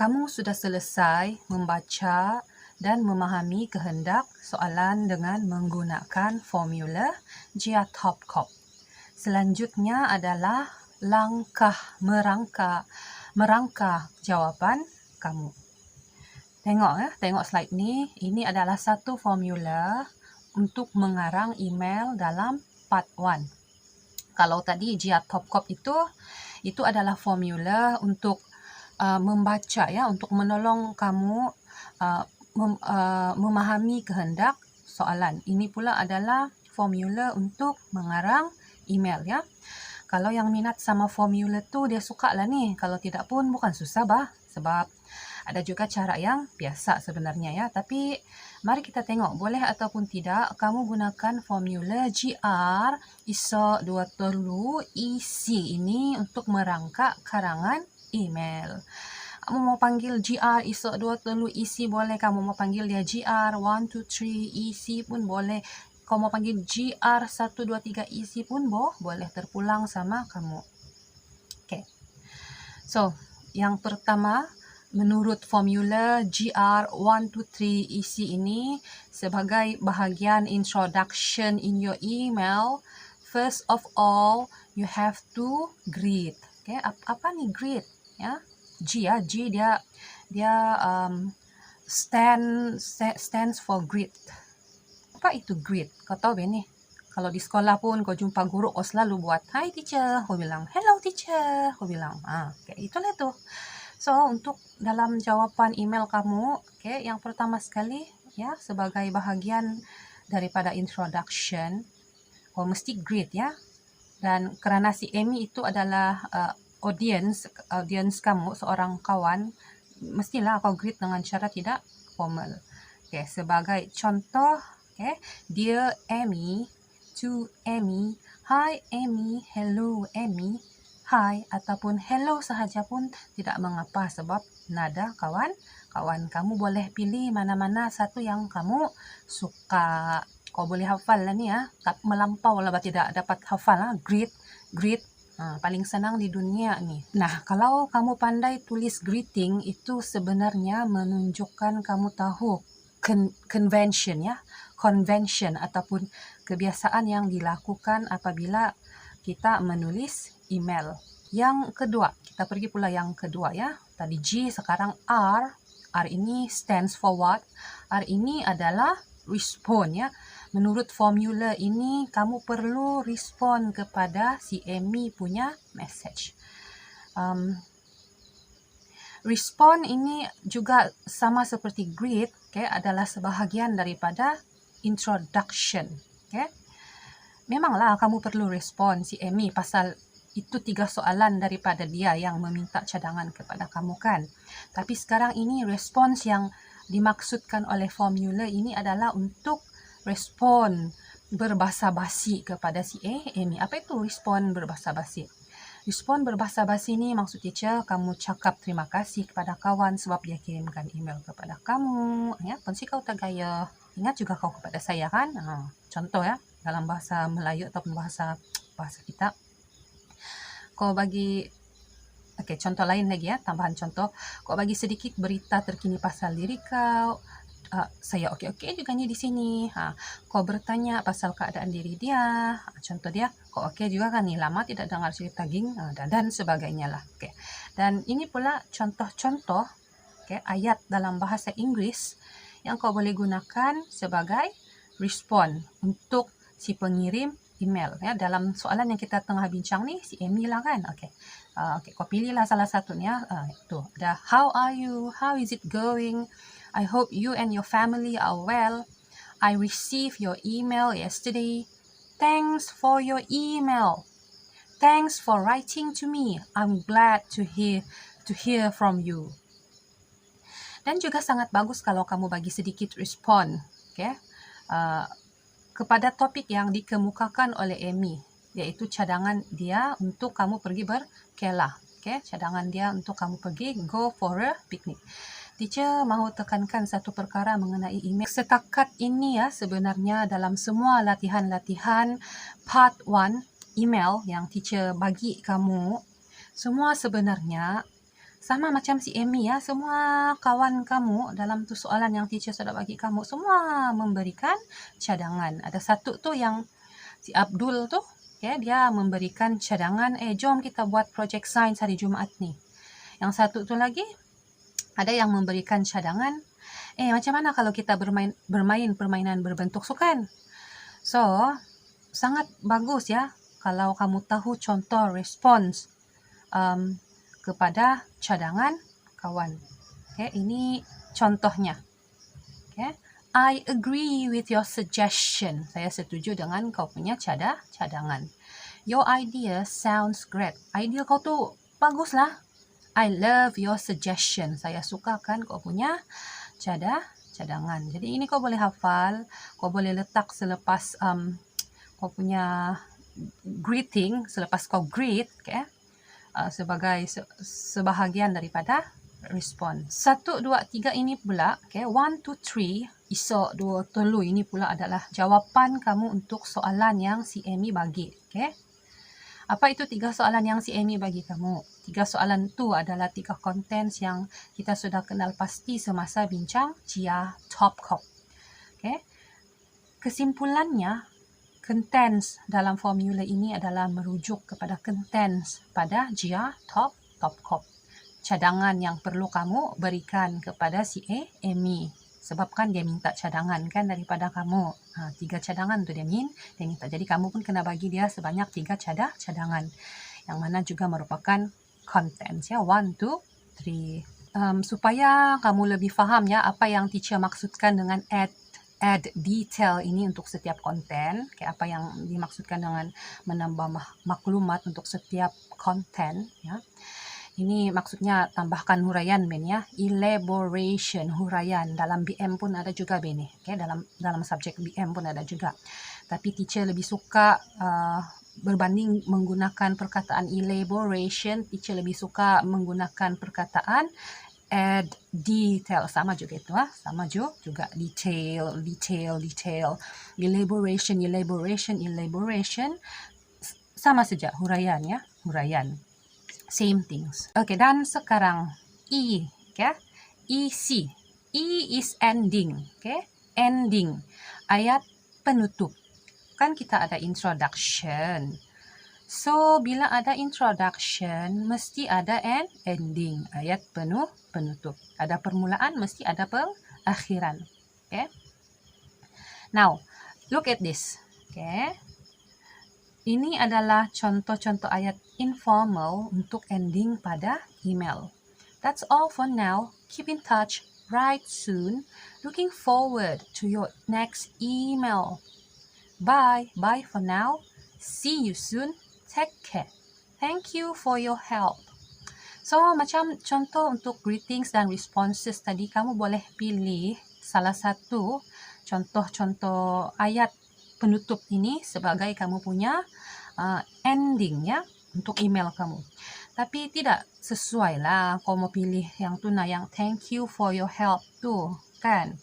Kamu sudah selesai membaca dan memahami kehendak soalan dengan menggunakan formula Jia Top Cop. Selanjutnya adalah langkah merangka jawapan kamu. Tengok slide ni. Ini adalah satu formula untuk mengarang email dalam part 1. Kalau tadi Jia Top Cop itu adalah formula untuk membaca, untuk menolong kamu memahami kehendak soalan. Ini pula adalah formula untuk mengarang email, ya. Kalau yang minat sama formula tu, dia suka lah ni. Kalau tidak pun bukan susah sebab ada juga cara yang biasa sebenarnya, ya. Tapi mari kita tengok boleh ataupun tidak kamu gunakan formula GR ISO 23 EC ini untuk merangka karangan email. Kamu mau panggil GR ISO 23 EC boleh, kamu mau panggil dia GR 123 EC pun boleh, kamu mau panggil GR 123 EC pun boleh, terpulang sama kamu. Okay. So, yang pertama, menurut formula GR 123 EC ini, sebagai bahagian introduction in your email, first of all, you have to greet. Okay, apa ni greet? Ya, G dia stands for greet. Apa itu greet? Kau tahu ni? Kalau di sekolah pun kau jumpa guru, kau selalu buat hi teacher, kau bilang hello teacher, kau bilang okay, itulah tu. So, untuk dalam jawapan email kamu, okay, yang pertama sekali, ya, sebagai bahagian daripada introduction, kau mesti greet, ya. Dan kerana si Amy itu adalah audience kamu, seorang kawan, mestilah kau greet dengan cara tidak formal. Okay, sebagai contoh, okay, Dear Amy, to Amy, hi Amy, hello Amy, hi ataupun hello sahaja pun tidak mengapa sebab nada kawan kamu boleh pilih mana-mana satu yang kamu suka. Kau boleh hafal lah ni, tak melampau lah tidak dapat hafal greet paling senang di dunia ni. Nah, kalau kamu pandai tulis greeting, itu sebenarnya menunjukkan kamu tahu convention ataupun kebiasaan yang dilakukan apabila kita menulis email. Yang kedua, kita pergi pula yang kedua, ya. Tadi G, sekarang R. R ini stands for what? R ini adalah respond, ya. Menurut formula ini, kamu perlu respon kepada si Amy punya message. Respon ini juga sama seperti greet, okay, adalah sebahagian daripada introduction. Okay. Memanglah kamu perlu respon si Amy pasal itu 3 soalan daripada dia yang meminta cadangan kepada kamu, kan. Tapi sekarang ini respons yang dimaksudkan oleh formula ini adalah untuk respon berbahasa basi kepada si Amy. Apa itu respon berbahasa basi? Respon berbahasa basi ni maksud teacher, kamu cakap terima kasih kepada kawan sebab dia kirimkan email kepada kamu. Ya, pensi kau tak gaya. Ingat juga kau kepada saya, kan? Contoh, ya, dalam bahasa Melayu ataupun bahasa kita. Kau bagi contoh lain lagi, ya, tambahan contoh. Kau bagi sedikit berita terkini pasal diri kau. Saya okey juga ni di sini. Kau bertanya pasal keadaan diri dia. Contoh dia, kau okey juga kan ni, lama tidak dengar cerita ging, dan sebagainya lah. Okay. Dan ini pula contoh-contoh, okay, ayat dalam bahasa Inggeris yang kau boleh gunakan sebagai respon untuk si pengirim email, ya. Dalam soalan yang kita tengah bincang ni, si Amy lah, kan. Okay, kau pilihlah salah satunya. Itu ada how are you, how is it going, I hope you and your family are well. I received your email yesterday. Thanks for your email. Thanks for writing to me. I'm glad to hear from you. Dan juga sangat bagus kalau kamu bagi sedikit respon, okay, kepada topik yang dikemukakan oleh Amy, iaitu cadangan dia untuk kamu pergi berkelah. Okay, cadangan dia untuk kamu pergi go for a picnic. Teacher mahu tekankan satu perkara mengenai email. Setakat ini, ya, sebenarnya dalam semua latihan-latihan part 1 email yang teacher bagi kamu, semua sebenarnya Sama macam si Amy ya, semua kawan kamu dalam tu soalan yang teacher sudah bagi kamu, semua memberikan cadangan. Ada satu tu yang si Abdul tu, dia memberikan cadangan, jom kita buat projek sains hari Jumaat ni. Yang satu tu lagi, ada yang memberikan cadangan, macam mana kalau kita bermain permainan berbentuk sukan? So, sangat bagus ya kalau kamu tahu contoh respons kepada cadangan kawan. Ini contohnya. I agree with your suggestion. Saya setuju dengan kau punya cadangan. Your idea sounds great. Idea kau tu baguslah. I love your suggestion. Saya suka kan kau punya cadangan. Jadi ini kau boleh hafal, kau boleh letak selepas kau punya greeting, selepas kau greet, sebagai sebahagian daripada respon. 1, 2, 3 ini pula, 1, 2, 3, esok 2, 3 ini pula adalah jawapan kamu untuk soalan yang si Amy bagi. Apa itu 3 soalan yang si Amy bagi kamu? 3 soalan itu adalah 3 kontens yang kita sudah kenal pasti semasa bincang Jia Topkop. Kesimpulannya, kontens dalam formula ini adalah merujuk kepada kontens pada Jia Topkop. Cadangan yang perlu kamu berikan kepada si Amy. Sebab kan dia minta cadangan kan daripada kamu. 3 cadangan tu dia minta. Jadi kamu pun kena bagi dia sebanyak 3 cadangan. Yang mana juga merupakan contents ya. 1, 2, 3. Supaya kamu lebih faham ya apa yang teacher maksudkan dengan add detail ini untuk setiap konten. Apa yang dimaksudkan dengan menambah maklumat untuk setiap konten ya. Ini maksudnya tambahkan huraian Ben ya. Elaboration, huraian. Dalam BM pun ada juga Ben. Dalam subjek BM pun ada juga. Tapi teacher lebih suka berbanding menggunakan perkataan elaboration, teacher lebih suka menggunakan perkataan add detail. Sama juga itu sama juga detail. Elaboration. Sama saja huraian ya, huraian. Same things. Okay, dan sekarang E, EC. E is ending, ending. Ayat penutup. Kan kita ada introduction. So, bila ada introduction, mesti ada ending. Ayat penutup. Ada permulaan, mesti ada pengakhiran. Now, look at this. Ini adalah contoh-contoh ayat informal untuk ending pada email. That's all for now. Keep in touch. Write soon. Looking forward to your next email. Bye. Bye for now. See you soon. Take care. Thank you for your help. So, macam contoh untuk greetings dan responses tadi, kamu boleh pilih salah satu contoh-contoh ayat penutup ini sebagai kamu punya ending ya untuk email kamu. Tapi tidak sesuai lah kau mau pilih yang tuna yang thank you for your help tu kan.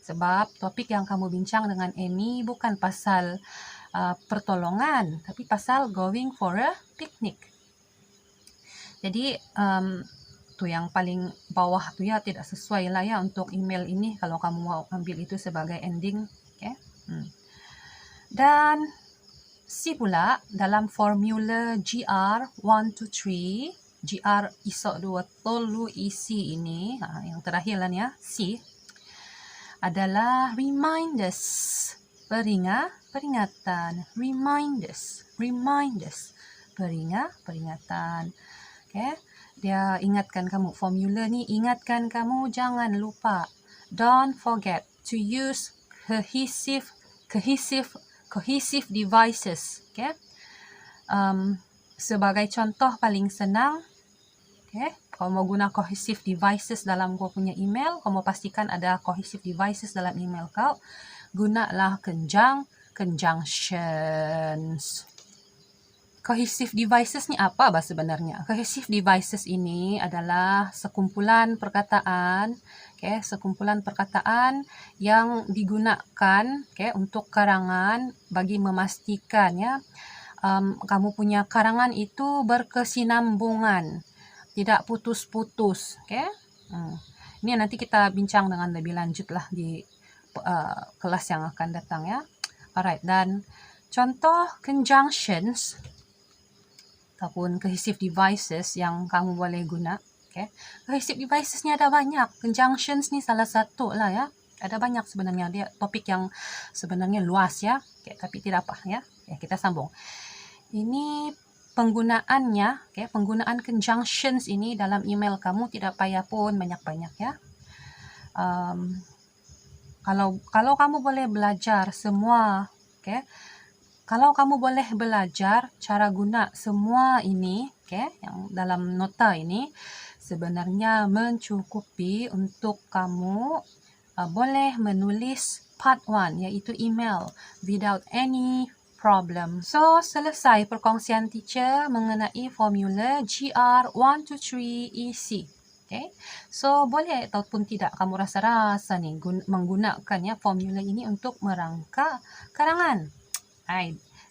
Sebab topik yang kamu bincang dengan Amy bukan pasal pertolongan, tapi pasal going for a picnic. Jadi tu yang paling bawah tu ya tidak sesuai lah ya untuk email ini kalau kamu mau ambil itu sebagai ending. Dan C pula dalam formula GR 1, 2, 3, GR esok 2 tolu isi ini, yang terakhir lah ya, C, adalah reminders, peringatan, reminders, peringatan. Dia ingatkan kamu, formula ni ingatkan kamu jangan lupa, don't forget to use cohesive devices. Sebagai contoh paling senang, kau mau guna cohesive devices dalam kau punya email, kau mau pastikan ada cohesive devices dalam email kau, gunalah conjunctions. Cohesive devices ni apa sebenarnya? Cohesive devices ini adalah sekumpulan perkataan, yang digunakan untuk karangan bagi memastikan ya kamu punya karangan itu berkesinambungan tidak putus-putus. Okay? Ini nanti kita bincang dengan lebih lanjut lah di kelas yang akan datang ya. Alright, dan contoh conjunctions ataupun cohesive devices yang kamu boleh guna. Okay. Cohesive devices ni ada banyak. Conjunctions ni salah satu lah ya. Ada banyak sebenarnya. Dia topik yang sebenarnya luas ya. Okay, tapi tidak apa ya. Okay, kita sambung. Ini penggunaannya, okay, penggunaan conjunctions ini dalam email kamu tidak payah pun banyak-banyak ya. Kalau kamu boleh belajar semua, okay, kalau kamu boleh belajar cara guna semua ini, okay, yang dalam nota ini, sebenarnya mencukupi untuk kamu boleh menulis part 1, iaitu email, without any problem. So, selesai perkongsian teacher mengenai formula GR123EC. Okay. So, boleh ataupun tidak kamu rasa-rasa ni menggunakan ya formula ini untuk merangka karangan.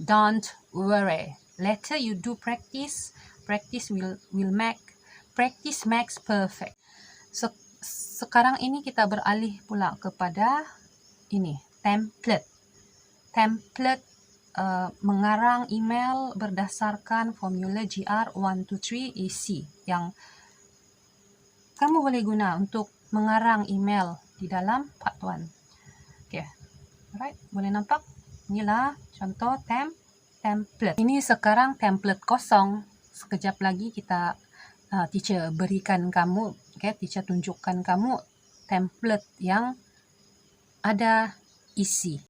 Don't worry. Later you do practice. Practice makes perfect. So, sekarang ini kita beralih pula kepada ini, template. Template mengarang email berdasarkan formula GR123EC yang kamu boleh guna untuk mengarang email di dalam part 1. Okay. Alright, boleh nampak? Inilah contoh template. Ini sekarang template kosong. Sekejap lagi kita teacher berikan kamu, okay, teacher tunjukkan kamu template yang ada isi.